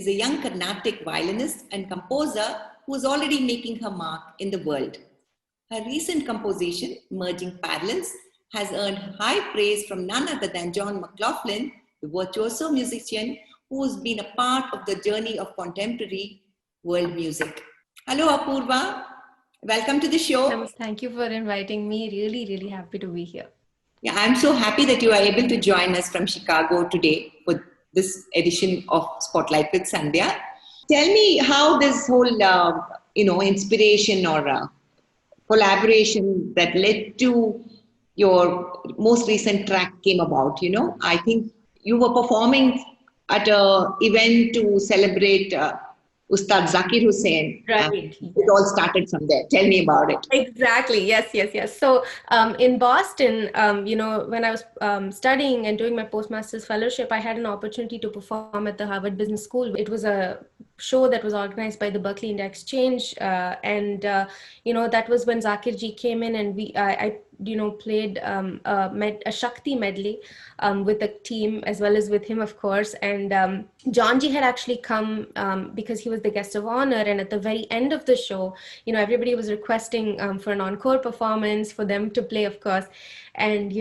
is a young Carnatic violinist and composer who is already making her mark in the world. Her recent composition, Merging Parallels, has earned high praise from none other than John Mclaughlin, the virtuoso musician who has been a part of the journey of contemporary world music. Hello, Apoorva. Welcome to the show. Thank you for inviting me. Really happy to be here. Yeah, I'm so happy that you are able to join us from Chicago today for this edition of Spotlight with Sandhya. Tell me how this whole, inspiration or collaboration that led to your most recent track came about. I think you were performing at an event to celebrate Ustad Zakir Hussain. Right. It all started from there. Tell me about it. Exactly. Yes. So in Boston, when I was studying and doing my postmaster's fellowship, I had an opportunity to perform at the Harvard Business School. It was a show that was organized by the Berkeley India Exchange, and that was when Zakir ji came in, and I played a Shakti medley with the team as well as with him, of course. And John ji had actually come because he was the guest of honor, and at the very end of the show, everybody was requesting for an encore performance for them to play, of course. And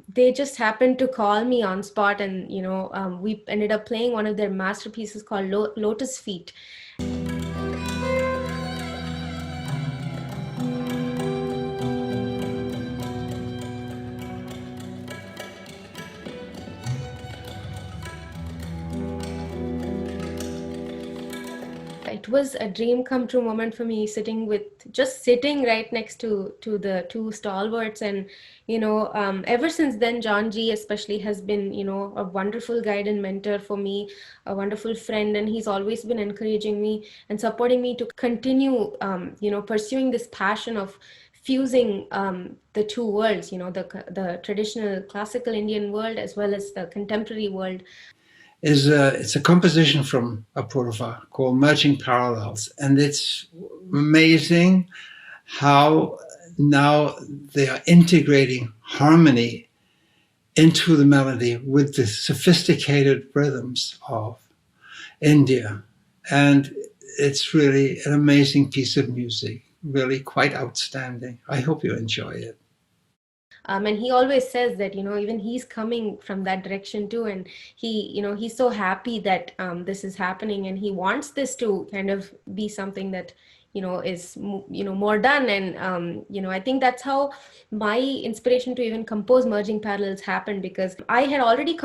they just happened to call me on spot, and we ended up playing one of their masterpieces called Lotus Feet. It was a dream come true moment for me, sitting right next to the two stalwarts. And ever since then, John G especially has been a wonderful guide and mentor for me, a wonderful friend, and he's always been encouraging me and supporting me to continue pursuing this passion of fusing the two worlds, the traditional classical Indian world as well as the contemporary world. It's a composition from Apoorva called Merging Parallels, and it's amazing how now they are integrating harmony into the melody with the sophisticated rhythms of India. And it's really an amazing piece of music, really quite outstanding. I hope you enjoy it. And he always says that, even he's coming from that direction too. And he's so happy that this is happening, and he wants this to kind of be something that, is, more done. And, I think that's how my inspiration to even compose Merging Parallels happened, because I had already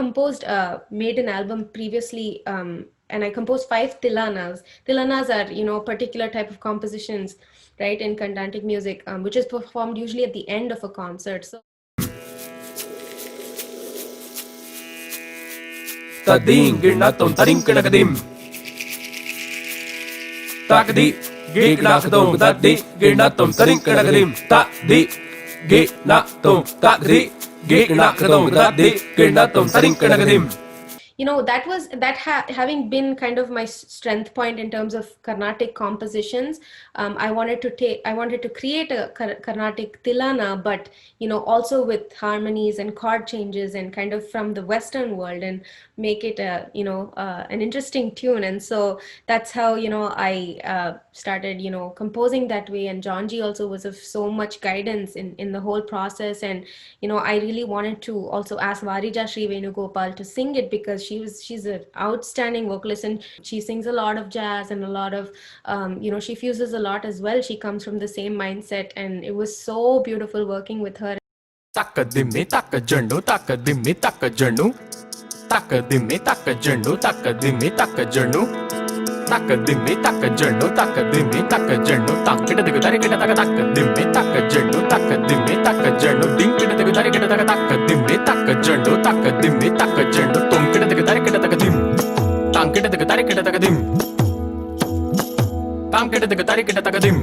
made an album previously, and I composed 5 tilanas. Tilanas are, particular type of compositions, right, in Carnatic music, which is performed usually at the end of a concert. So Tadim ginatom tarim kinakadim Takdi ginatom tadi ginatom tarim kinakadim Tadi ginatom tadi ginatom tadi ginatom tarim kinakadim. Having been kind of my strength point in terms of Carnatic compositions, I wanted to create a Carnatic tilana, but also with harmonies and chord changes and kind of from the Western world, and make it an interesting tune. And so that's how I started composing that way. And John G also was of so much guidance in the whole process. And I really wanted to also ask Varija Sri Venugopal to sing it, because she's an outstanding vocalist, and she sings a lot of jazz and a lot of she fuses a lot as well. She comes from the same mindset, and it was so beautiful working with her. Takadimmi takajanu takadimmi takajanu Takadimmi takajanu takadimmi takajanu Takadimmi takajanu takadimmi takajanu Takkida digudari kita takadimmi takajanu takadimmi takajanu Dinkida digudari kita takadimmi takajanu takadimmi takajanu Tumkida digudari kita takadim Tankida digudari kita takadim Tankida digudari kita takadim.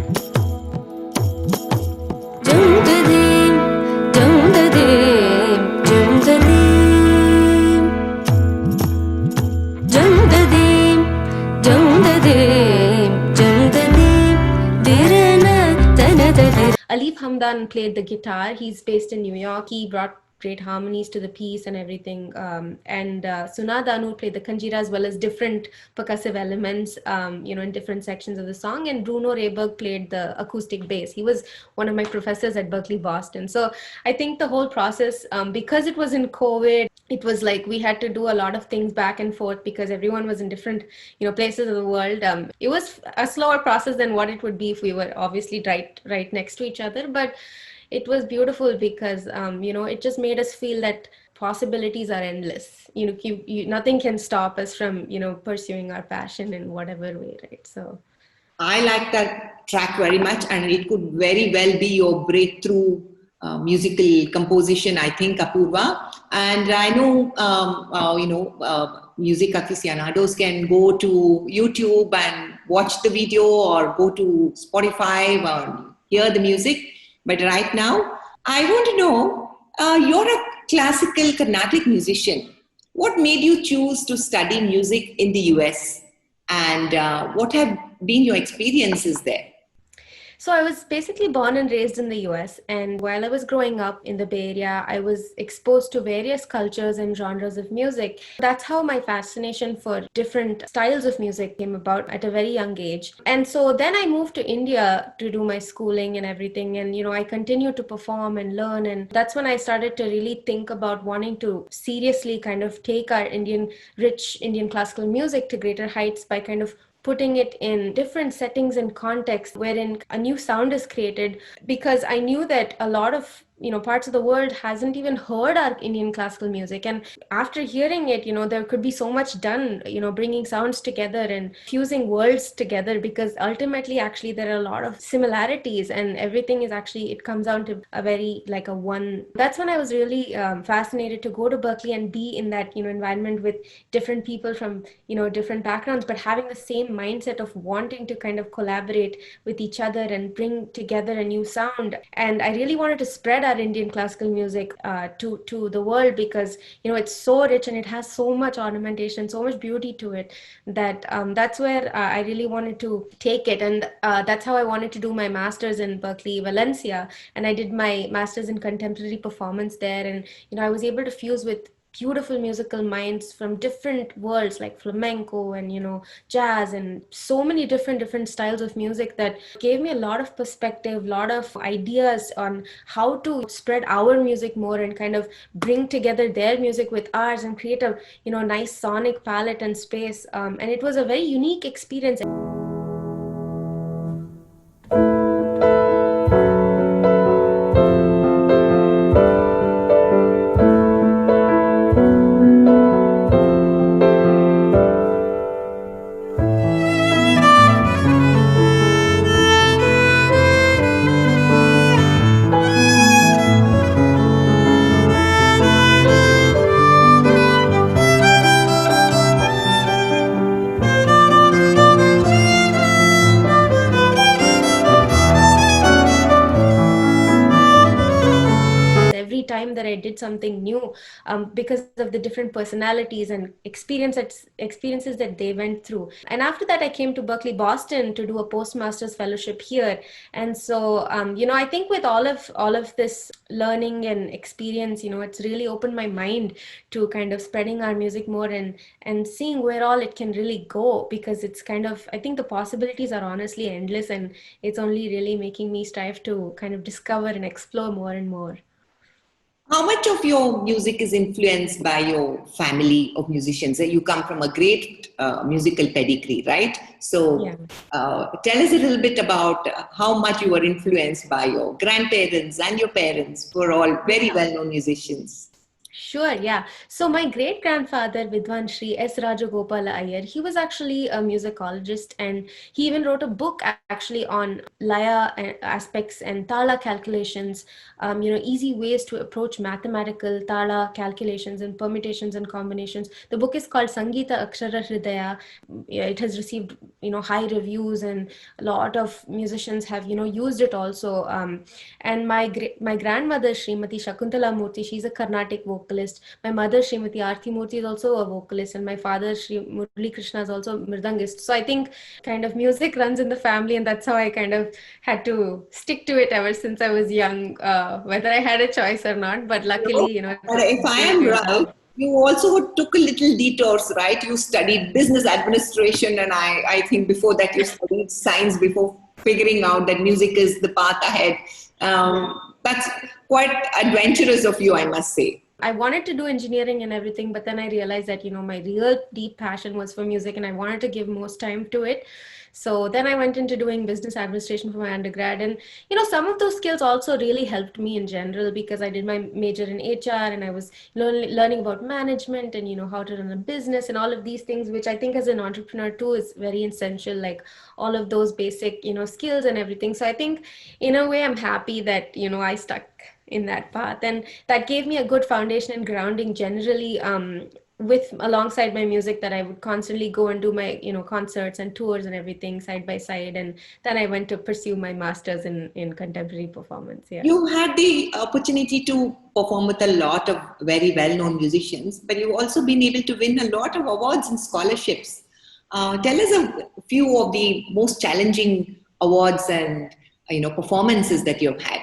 Alif Hamdan played the guitar. He's based in New York. He brought great harmonies to the piece and everything. And Sunad Anu played the kanjira as well as different percussive elements, in different sections of the song. And Bruno Rehberg played the acoustic bass. He was one of my professors at Berkeley, Boston. So I think the whole process, because it was in COVID, it was like we had to do a lot of things back and forth because everyone was in different, places of the world. It was a slower process than what it would be if we were obviously right next to each other. But it was beautiful because, it just made us feel that possibilities are endless. Nothing can stop us from, pursuing our passion in whatever way, right? So I like that track very much, and it could very well be your breakthrough musical composition, I think, Apoorva. And I know, music aficionados can go to YouTube and watch the video or go to Spotify or hear the music. But right now, I want to know, you're a classical Carnatic musician. What made you choose to study music in the US? And what have been your experiences there? So I was basically born and raised in the US, and while I was growing up in the Bay Area, I was exposed to various cultures and genres of music. That's how my fascination for different styles of music came about at a very young age. And so then I moved to India to do my schooling and everything, and I continued to perform and learn, and that's when I started to really think about wanting to seriously kind of take our rich Indian classical music to greater heights by kind of putting it in different settings and contexts wherein a new sound is created, because I knew that a lot of parts of the world hasn't even heard our Indian classical music. And after hearing it, there could be so much done, bringing sounds together and fusing worlds together, because ultimately actually there are a lot of similarities, and everything is actually, it comes down to a very like a one. That's when I was really fascinated to go to Berkeley and be in that environment with different people from different backgrounds, but having the same mindset of wanting to kind of collaborate with each other and bring together a new sound. And I really wanted to spread our Indian classical music to the world, because it's so rich and it has so much ornamentation, so much beauty to it, that that's where I really wanted to take it. And that's how I wanted to do my master's in Berkeley, Valencia, and I did my master's in contemporary performance there. And I was able to fuse with beautiful musical minds from different worlds like flamenco and jazz and so many different styles of music, that gave me a lot of perspective, a lot of ideas on how to spread our music more and kind of bring together their music with ours and create a nice sonic palette and space, and it was a very unique experience. Time that I did something new, because of the different personalities and experiences that they went through. And after that, I came to Berkeley, Boston to do a postmaster's fellowship here. And so, I think with all of this learning and experience, it's really opened my mind to kind of spreading our music more and seeing where all it can really go, because it's kind of, I think the possibilities are honestly endless, and it's only really making me strive to kind of discover and explore more and more. How much of your music is influenced by your family of musicians? You come from a great musical pedigree, right? So Yeah. Tell us a little bit about how much you were influenced by your grandparents and your parents, who are all very well-known musicians. Sure, yeah. So my great-grandfather, Vidwan Shri S. Rajagopala Iyer, he was actually a musicologist, and he even wrote a book actually on laya aspects and tala calculations, easy ways to approach mathematical tala calculations and permutations and combinations. The book is called Sangeeta Akshara Hridaya. It has received, high reviews, and a lot of musicians have, used it also. And my grandmother, Srimati Shakuntala Murthy, she's a Carnatic vocalist. vocalist. My mother, Srimati Aarti Murthy, is also a vocalist, and my father, Sri Murli Krishna, is also a mridangist. So I think kind of music runs in the family, and that's how I kind of had to stick to it ever since I was young, whether I had a choice or not. But luckily, it But was if I something am I right, loved. you also took a little detours, right? You studied business administration, and I think before that you studied science before figuring out that music is the path ahead. That's quite adventurous of you, I must say. I wanted to do engineering and everything, but then I realized that, my real deep passion was for music and I wanted to give most time to it. So then I went into doing business administration for my undergrad. And, some of those skills also really helped me in general because I did my major in HR and I was learning about management and, how to run a business and all of these things, which I think as an entrepreneur too is very essential, like all of those basic, skills and everything. So I think in a way I'm happy that, I stuck in that path, and that gave me a good foundation and grounding generally, with alongside my music, that I would constantly go and do my concerts and tours and everything side by side. And then I went to pursue my masters in contemporary performance. Yeah. You had the opportunity to perform with a lot of very well-known musicians, but you've also been able to win a lot of awards and scholarships. Tell us a few of the most challenging awards and performances that you've had.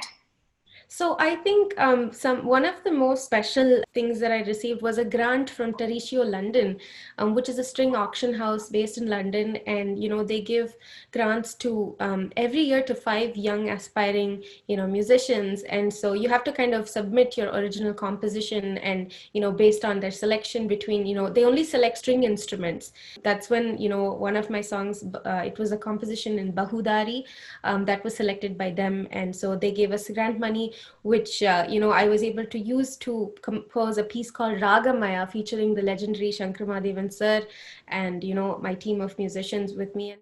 So I think one of the most special things that I received was a grant from Tarisio London, which is a string auction house based in London, and they give grants to every year to 5 young aspiring musicians, and so you have to kind of submit your original composition, and based on their selection between they only select string instruments. That's when one of my songs, it was a composition in Bahudari, that was selected by them, and so they gave us grant money, which I was able to use to compose a piece called Ragamaya, featuring the legendary Shankar Mahadevan sir and my team of musicians with me.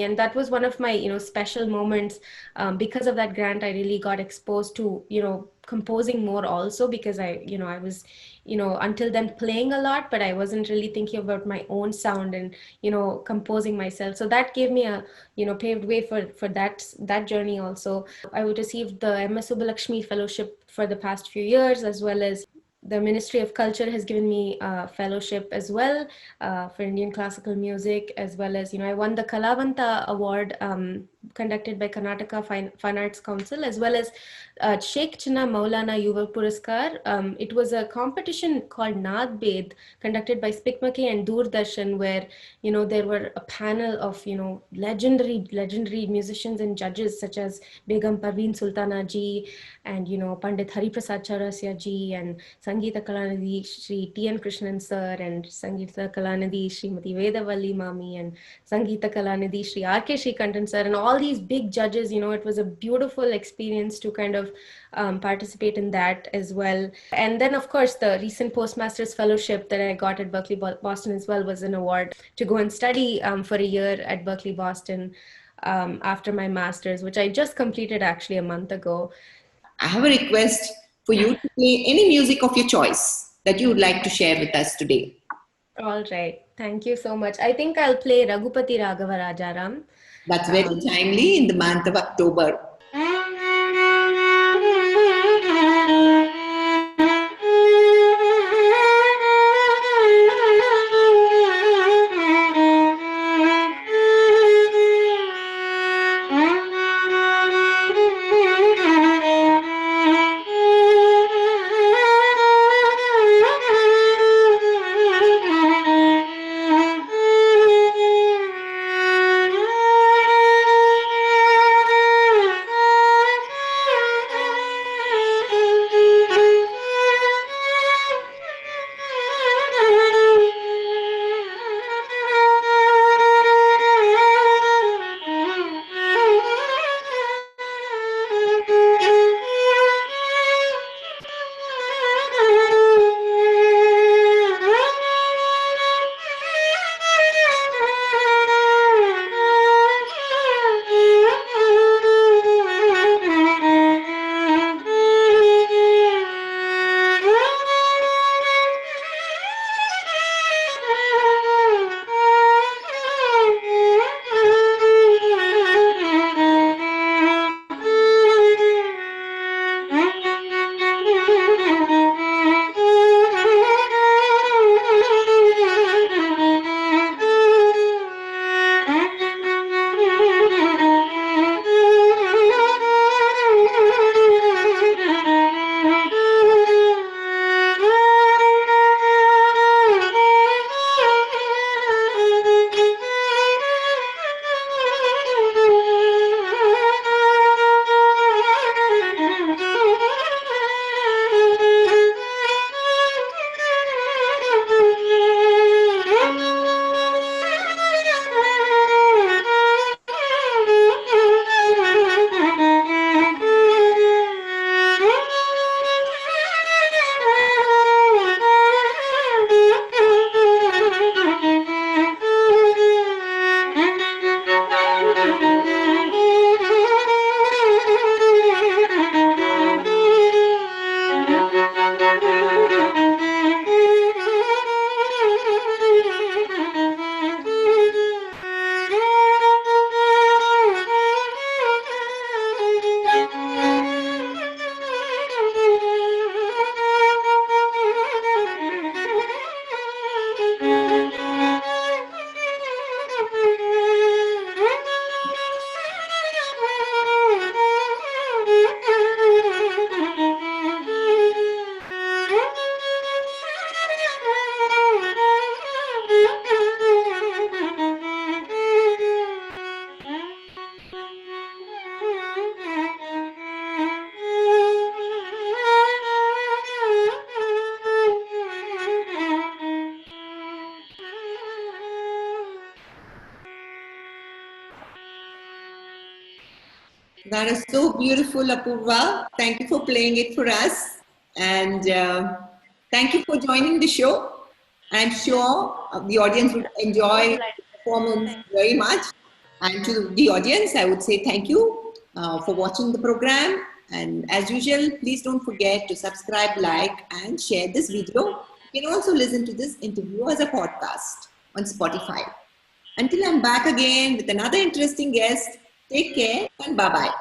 And that was one of my special moments. Because of that grant, I really got exposed to composing more also, because I was until then playing a lot, but I wasn't really thinking about my own sound and composing myself. So that gave me a paved way for that journey also. I received the MS Subbalakshmi fellowship for the past few years, as well as the Ministry of Culture has given me a fellowship as well, for Indian classical music, as well as, I won the Kalavanta Award, conducted by Karnataka Fine Arts Council, as well as Sheikh Chinna Maulana Yuva Puraskar. It was a competition called Naad Bed, conducted by Spikmake and Doordarshan, where, there were a panel of, legendary musicians and judges such as Begum Parveen Sultana ji, and, Pandit Hari Prasad Chaurasya ji, and Sangeeta Kalanidhi Shri T.N. Krishnan sir, and Sangeeta Kalanidhi Srimati Vedavalli Mami, and Sangeeta Kalanidhi Shri R.K. Srikantan sir, and all these big judges. It was a beautiful experience to kind of participate in that as well. And then, of course, the recent Postmasters Fellowship that I got at Berkeley Boston as well was an award to go and study for a year at Berkeley Boston after my master's, which I just completed actually a month ago. I have a request for you to play any music of your choice that you would like to share with us today. All right. Thank you so much. I think I'll play Raghupati Raghava Rajaram. That's very timely in the month of October. That is so beautiful, Apoorva. Thank you for playing it for us. And thank you for joining the show. I'm sure the audience would enjoy the performance very much. And to the audience, I would say thank you for watching the program. And as usual, please don't forget to subscribe, like, and share this video. You can also listen to this interview as a podcast on Spotify. Until I'm back again with another interesting guest, take care and bye-bye.